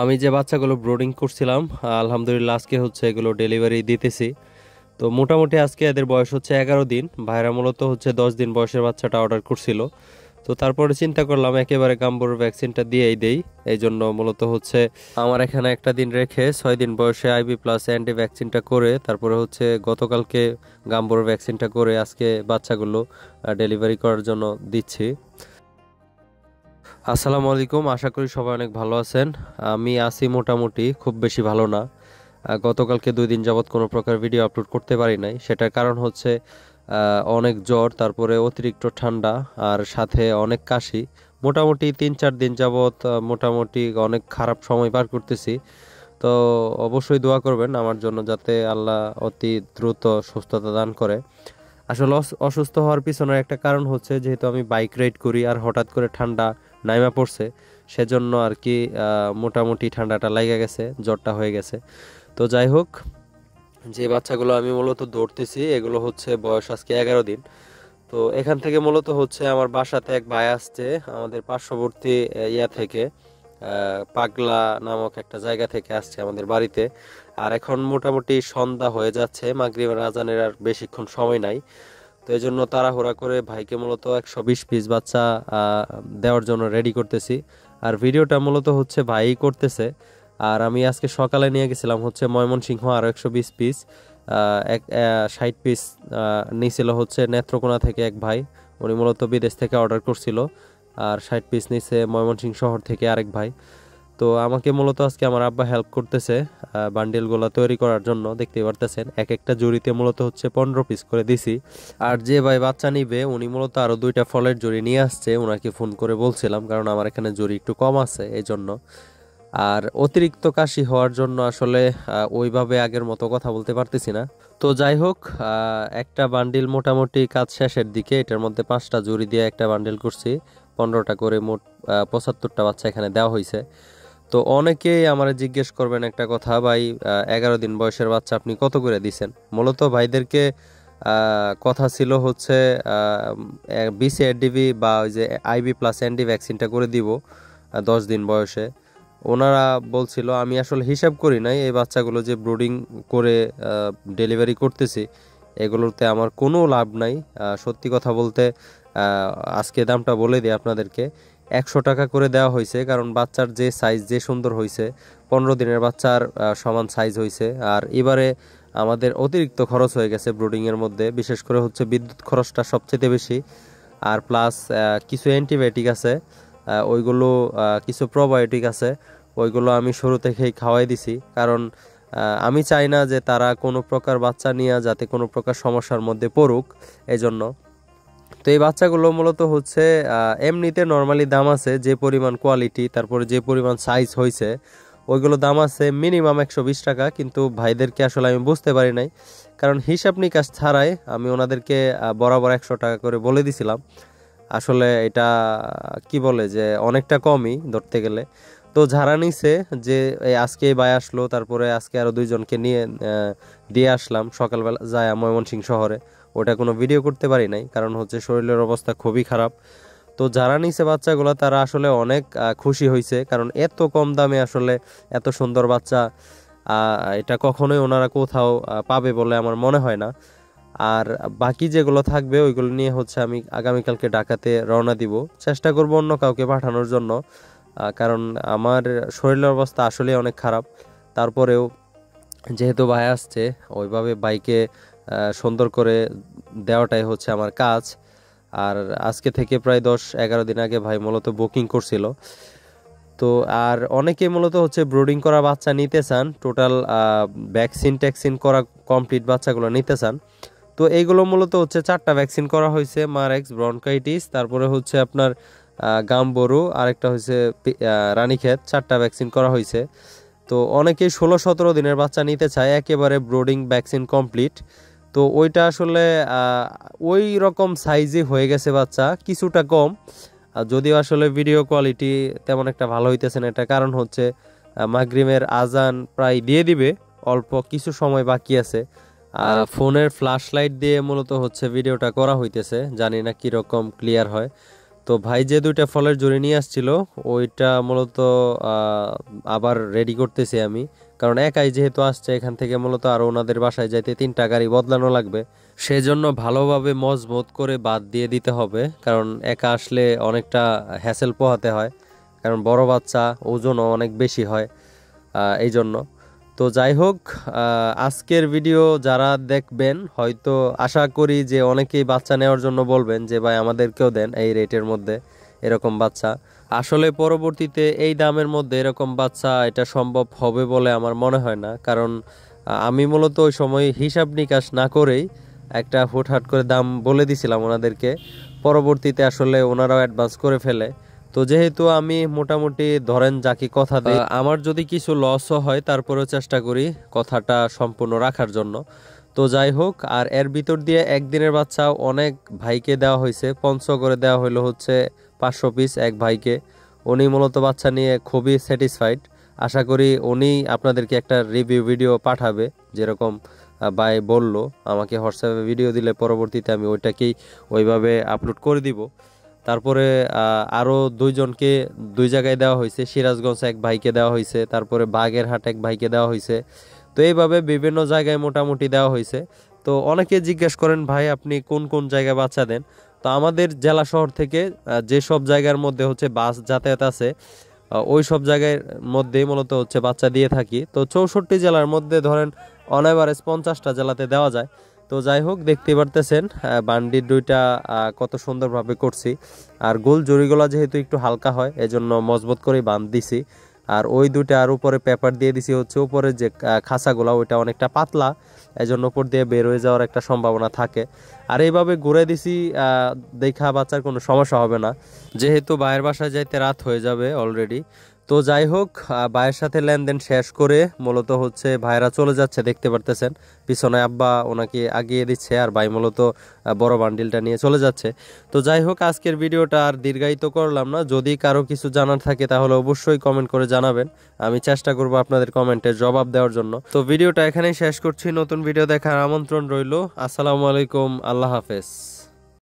আমি যে বাচ্চাগুলো ব্রোডিং করছিলাম আলহামদুলিল্লাহ আজকে হচ্ছে এগুলো ডেলিভারি দিতেছি। তো মোটামুটি আজকে এদের বয়স হচ্ছে 11 দিন। ভাইরা মূলত হচ্ছে 10 দিন বয়সের বাচ্চাটা অর্ডার করছিল। তো তারপরে চিন্তা করলাম একেবারে গাম্বুর ভ্যাকসিনটা দিয়েই দেই। এই জন্য মূলত হচ্ছে আমার এখানে একটা দিন রেখে 6 দিন বয়সে আইবি প্লাস অ্যান্টি ভ্যাকসিনটা করে তারপরে হচ্ছে গতকালকে গাম্বুর ভ্যাকসিনটা করে আজকে বাচ্চাগুলো ডেলিভারি করার জন্য দিচ্ছি। আসসালামু আলাইকুম, আশা করি সবাই অনেক ভালো আছেন। আমি আছি মোটামুটি, খুব বেশি ভালো না। গতকালকে 2 দিন যাবৎ কোনো প্রকার ভিডিও আপলোড করতে পারি নাই। সেটার কারণ হচ্ছে অনেক জ্বর, তারপরে অতিরিক্ত ঠান্ডা, আর সাথে অনেক কাশি। মোটামুটি 3-4 দিন যাবৎ মোটামুটি অনেক খারাপ সময় পার করতেছি। তো অবশ্যই দোয়া করবেন আমার জন্য, যাতে আল্লাহ অতি দ্রুত সুস্থতা দান করে। আসলে অসুস্থ হওয়ার পিছনের একটা কারণ হচ্ছে যেহেতু আমি বাইক রাইড করি আর হঠাৎ করে ঠান্ডা নাইমা পড়ছে, সেজন্য আর কি মোটামুটি ঠান্ডাটা লেগে গেছে, জ্বরটা হয়ে গেছে। তো যাই হোক, যে বাচ্চাগুলো আমি মূলত দৌড়তেছি এগুলো হচ্ছে বয়স আজকে 11 দিন। তো এখান থেকে মূলত হচ্ছে আমার বাসাতে এক ভাই আসছে আমাদের পার্শ্ববর্তী ইয়া থেকে, পাগলা নামক একটা জায়গা থেকে আসছে আমাদের বাড়িতে। আর এখন মোটামুটি সন্ধ্যা হয়ে যাচ্ছে, মাগরিবের আজানের আর বেশিক্ষণ সময় নাই। তো এই জন্য তাড়াহুড়া করে ভাইকে মূলত 120 পিস বাচ্চা দেওয়ার জন্য রেডি করতেছি। আর ভিডিওটা মূলত হচ্ছে ভাই করতেছে। আর আমি আজকে সকালে নিয়ে গেছিলাম হচ্ছে ময়মনসিংহ আরও 120 পিস, 60 পিস নিয়েছিল হচ্ছে নেত্রকোনা থেকে এক ভাই। উনি মূলত বিদেশ থেকে অর্ডার করছিল। আর 60 পিস নিছে ময়মনসিংহ শহর থেকে আরেক ভাই। তো আমাকে মূলত আজকে আমার আব্বা হেল্প করতেছে বান্ডিলগুলো তৈরি করার জন্য। দেখতেই পারতেছেন এক একটা জুড়িতে মূলত হচ্ছে 15 পিস করে দিছি। আর যে ভাই বাচ্চা নিবে উনি মূলত আরো 2টা ফলের জুড়ি নিয়ে আসছে, ওনাকে ফোন করে বলছিলাম, কারণ আমার এখানে জুড়ি একটু কম আছে এই জন্য। আর অতিরিক্ত কাশি হওয়ার জন্য আসলে ওইভাবে আগের মতো কথা বলতে পারতেছি না। তো যাই হোক, একটা বান্ডিল মোটামুটি কাজ শেষের দিকে, এটার মধ্যে 5টা জুড়ি দিয়ে একটা বান্ডিল করছি। 15টা করে মোট 75টা বাচ্চা এখানে দেওয়া হয়েছে। তো অনেকেই আমার জিজ্ঞেস করবেন একটা কথা, ভাই 11 দিন বয়সের বাচ্চা আপনি কত করে দিছেন? মূলত ভাইদেরকে কথা ছিল হচ্ছে BCRDV বা ওই যে আইবি প্লাস অ্যান্টি ভ্যাকসিনটা করে দিব 10 দিন বয়সে। ওনারা বলছিল, আমি আসলে হিসাব করি নাই এই বাচ্চাগুলো যে ব্রুডিং করে ডেলিভারি করতেছি এগুলোতে আমার কোনো লাভ নাই। সত্যি কথা বলতে আজকে দামটা বলে দিই আপনাদেরকে, 100 টাকা করে দেওয়া হয়েছে, কারণ বাচ্চার যে সাইজ যে সুন্দর হয়েছে, 15 দিনের বাচ্চার সমান সাইজ হয়েছে। আর এবারে আমাদের অতিরিক্ত খরচ হয়ে গেছে ব্রুডিংয়ের মধ্যে, বিশেষ করে হচ্ছে বিদ্যুৎ খরচটা সবচেয়ে বেশি। আর প্লাস কিছু অ্যান্টিবায়োটিক আছে, ওইগুলো কিছু প্রোবায়োটিক আছে, ওইগুলো আমি শুরু থেকেই খাওয়াই দিছি। কারণ আমি চাই না যে তারা কোনো প্রকার বাচ্চা নিয়ে যাতে কোনো প্রকার সমস্যার মধ্যে পড়ুক, এই জন্য। তো এই বাচ্চাগুলো মূলত হচ্ছে এমনিতে নর্মালি দাম আছে, যে পরিমাণ কোয়ালিটি তারপরে যে পরিমাণ সাইজ হয়েছে ওইগুলো দাম আছে মিনিমাম 120 টাকা। কিন্তু ভাইদেরকে আসলে আমি বুঝতে পারি নাই, কারণ হিসাব নিকাশ ছাড়াই আমি ওনাদেরকে বরাবর 100 টাকা করে বলে দিছিলাম। আসলে এটা কি বলে যে অনেকটা কমই ধরতে গেলে। তো যারা নিছে, যে এই আজকে ভাই আসলো, তারপরে আজকে আরো 2জনকে নিয়ে দিয়ে আসলাম সকালবেলা যায় ময়মনসিংহ শহরে। ওটা কোনো ভিডিও করতে পারি নাই, কারণ হচ্ছে শরীরের অবস্থা খুবই খারাপ। তো যারা নিছে বাচ্চাগুলো তারা আসলে অনেক খুশি হয়েছে, কারণ এত কম দামে আসলে এত সুন্দর বাচ্চা এটা কখনোই ওনারা কোথাও পাবে বলে আমার মনে হয় না। আর বাকি যেগুলো থাকবে ওইগুলো নিয়ে হচ্ছে আমি আগামীকালকে ঢাকাতে রওনা দিব, চেষ্টা করব অন্য কাউকে পাঠানোর জন্য। কারণ আমার শরীরের অবস্থা আসলে অনেক খারাপ। তারপরেও যেহেতু ভাই আসছে, ওইভাবে বাইকে সুন্দর করে দেওয়াটাই হচ্ছে আমার কাজ। আর আজকে থেকে প্রায় 10-11 দিন আগে ভাই মূলত বুকিং করছিল। তো আর অনেকে মূলত হচ্ছে ব্রুডিং করা বাচ্চা নিতে চান, টোটাল ভ্যাকসিন ট্যাক্সিন করা কমপ্লিট বাচ্চাগুলো নিতে চান। তো এইগুলো মূলত হচ্ছে 4টা ভ্যাকসিন করা হয়েছে, মারেক্স, ব্রনকাইটিস, তারপরে হচ্ছে আপনার গাম্বরু, আরেকটা হচ্ছে রানীক্ষেত, 4টা ভ্যাকসিন করা হয়েছে। তো অনেকেই 16-17 দিনের বাচ্চা নিতে চায় একেবারে ব্রোডিং ভ্যাকসিন কমপ্লিট। তো ওইটা আসলে ওই রকম সাইজে হয়ে গেছে বাচ্চা, কিছুটা কম। যদিও আসলে ভিডিও কোয়ালিটি তেমন একটা ভালো হইতেছে না, এটা কারণ হচ্ছে মাগরিবের আজান প্রায় দিয়ে দিবে, অল্প কিছু সময় বাকি আছে। আর ফোনের ফ্ল্যাশ লাইট দিয়ে মূলত হচ্ছে ভিডিওটা করা হইতেছে, জানি না কিরকম ক্লিয়ার হয়। তো ভাই যে দুইটা ফলের জুড়ি নিয়ে আসছিল ওইটা মূলত আবার রেডি করতেছি আমি, কারণ একাই যেহেতু আসছে এখান থেকে মূলত আরো ওনাদের বাসায় যাইতে 3টা গাড়ি বদলানো লাগবে, সেজন্য ভালোভাবে মজবুত করে বাদ দিয়ে দিতে হবে, কারণ একা আসলে অনেকটা হ্যাসেল পোহাতে হয়, কারণ বড় বাচ্চা ওজনও অনেক বেশি হয় এই জন্য। তো যাই হোক, আজকের ভিডিও যারা দেখবেন হয়তো আশা করি যে অনেকেই বাচ্চা নেওয়ার জন্য বলবেন যে ভাই আমাদেরকেও দেন এই রেটের মধ্যে এরকম বাচ্চা। আসলে পরবর্তীতে এই দামের মধ্যে এরকম বাচ্চা এটা সম্ভব হবে বলে আমার মনে হয় না, কারণ আমি মূলত ওই সময় হিসাব নিকাশ না করেই একটা হুটহাট করে দাম বলে দিছিলাম ওনাদেরকে, পরবর্তীতে আসলে ওনারাও অ্যাডভান্স করে ফেলে। তো যেহেতু আমি মোটামুটি ধরেন যাকে কথা দিই, আমার যদি কিছু লসও হয় তারপরেও চেষ্টা করি কথাটা সম্পূর্ণ রাখার জন্য। তো যাই হোক, আর এর ভিতর দিয়ে একদিনের বাচ্চা অনেক ভাইকে দেওয়া হয়েছে, পঞ্চগড়ে দেওয়া হইলো হচ্ছে 500 পিস এক ভাইকে। উনি মূলত বাচ্চা নিয়ে খুবই স্যাটিসফাইড। আশা করি উনি আপনাদেরকে একটা রিভিউ ভিডিও পাঠাবে, যেরকম ভাই বলল আমাকে হোয়াটসঅ্যাপে ভিডিও দিলে পরবর্তীতে আমি ওইটাকেই ওইভাবে আপলোড করে দিব। তারপরে আরও দুইজনকে দুই জায়গায় দেওয়া হয়েছে, সিরাজগঞ্জ এক ভাইকে দেওয়া হয়েছে, তারপরে বাগেরহাট এক ভাইকে দেওয়া হয়েছে। তো এইভাবে বিভিন্ন জায়গায় মোটামুটি দেওয়া হয়েছে। তো অনেকে জিজ্ঞেস করেন ভাই আপনি কোন কোন জায়গায় বাচ্চা দেন। তো আমাদের জেলা শহর থেকে যেসব জায়গার মধ্যে হচ্ছে বাস যাতায়াত আছে ওই সব জায়গার মধ্যেই মূলত হচ্ছে বাচ্চা দিয়ে থাকি। তো 64 জেলার মধ্যে ধরেন অন এভারেজ 50টা জেলাতে দেওয়া যায়। তো যাই হোক, দেখতে পারতেছেন বান্ডির দুইটা কত সুন্দরভাবে করছি। আর গোল জড়িগুলা যেহেতু একটু হালকা হয় এজন্য মজবুত করে বাঁধ দিছি। আর ওই দুইটা আর উপরে পেপার দিয়ে দিছি হচ্ছে উপরে যে খাঁচাগুলা ওইটা অনেকটা পাতলা, এজন্য উপর দিয়ে বের হয়ে যাওয়ার একটা সম্ভাবনা থাকে। আর এইভাবে ঘুরে দিছি দেখা বাচ্চার কোনো সমস্যা হবে না, যেহেতু ভাইয়ের বাসায় যাইতে রাত হয়ে যাবে অলরেডি। তো যাই হোক, ভাইয়ের সাথে লেনদেন শেষ করে মূলত হচ্ছে ভাইরা চলে যাচ্ছে, দেখতে পারতেছেন পিছনে আব্বা ওনাকে আগিয়ে দিচ্ছে আর ভাই মূলত বড় বান্ডিলটা নিয়ে চলে যাচ্ছে। তো যাই হোক, আজকের ভিডিওটা আর দীর্ঘায়িত করলাম না। যদি কারো কিছু জানার থাকে তাহলে অবশ্যই কমেন্ট করে জানাবেন, আমি চেষ্টা করব আপনাদের কমেন্টের জবাব দেওয়ার জন্য। তো ভিডিওটা এখানেই শেষ করছি, নতুন ভিডিও দেখার আমন্ত্রণ রইল। আসসালামু আলাইকুম, আল্লাহ হাফেজ।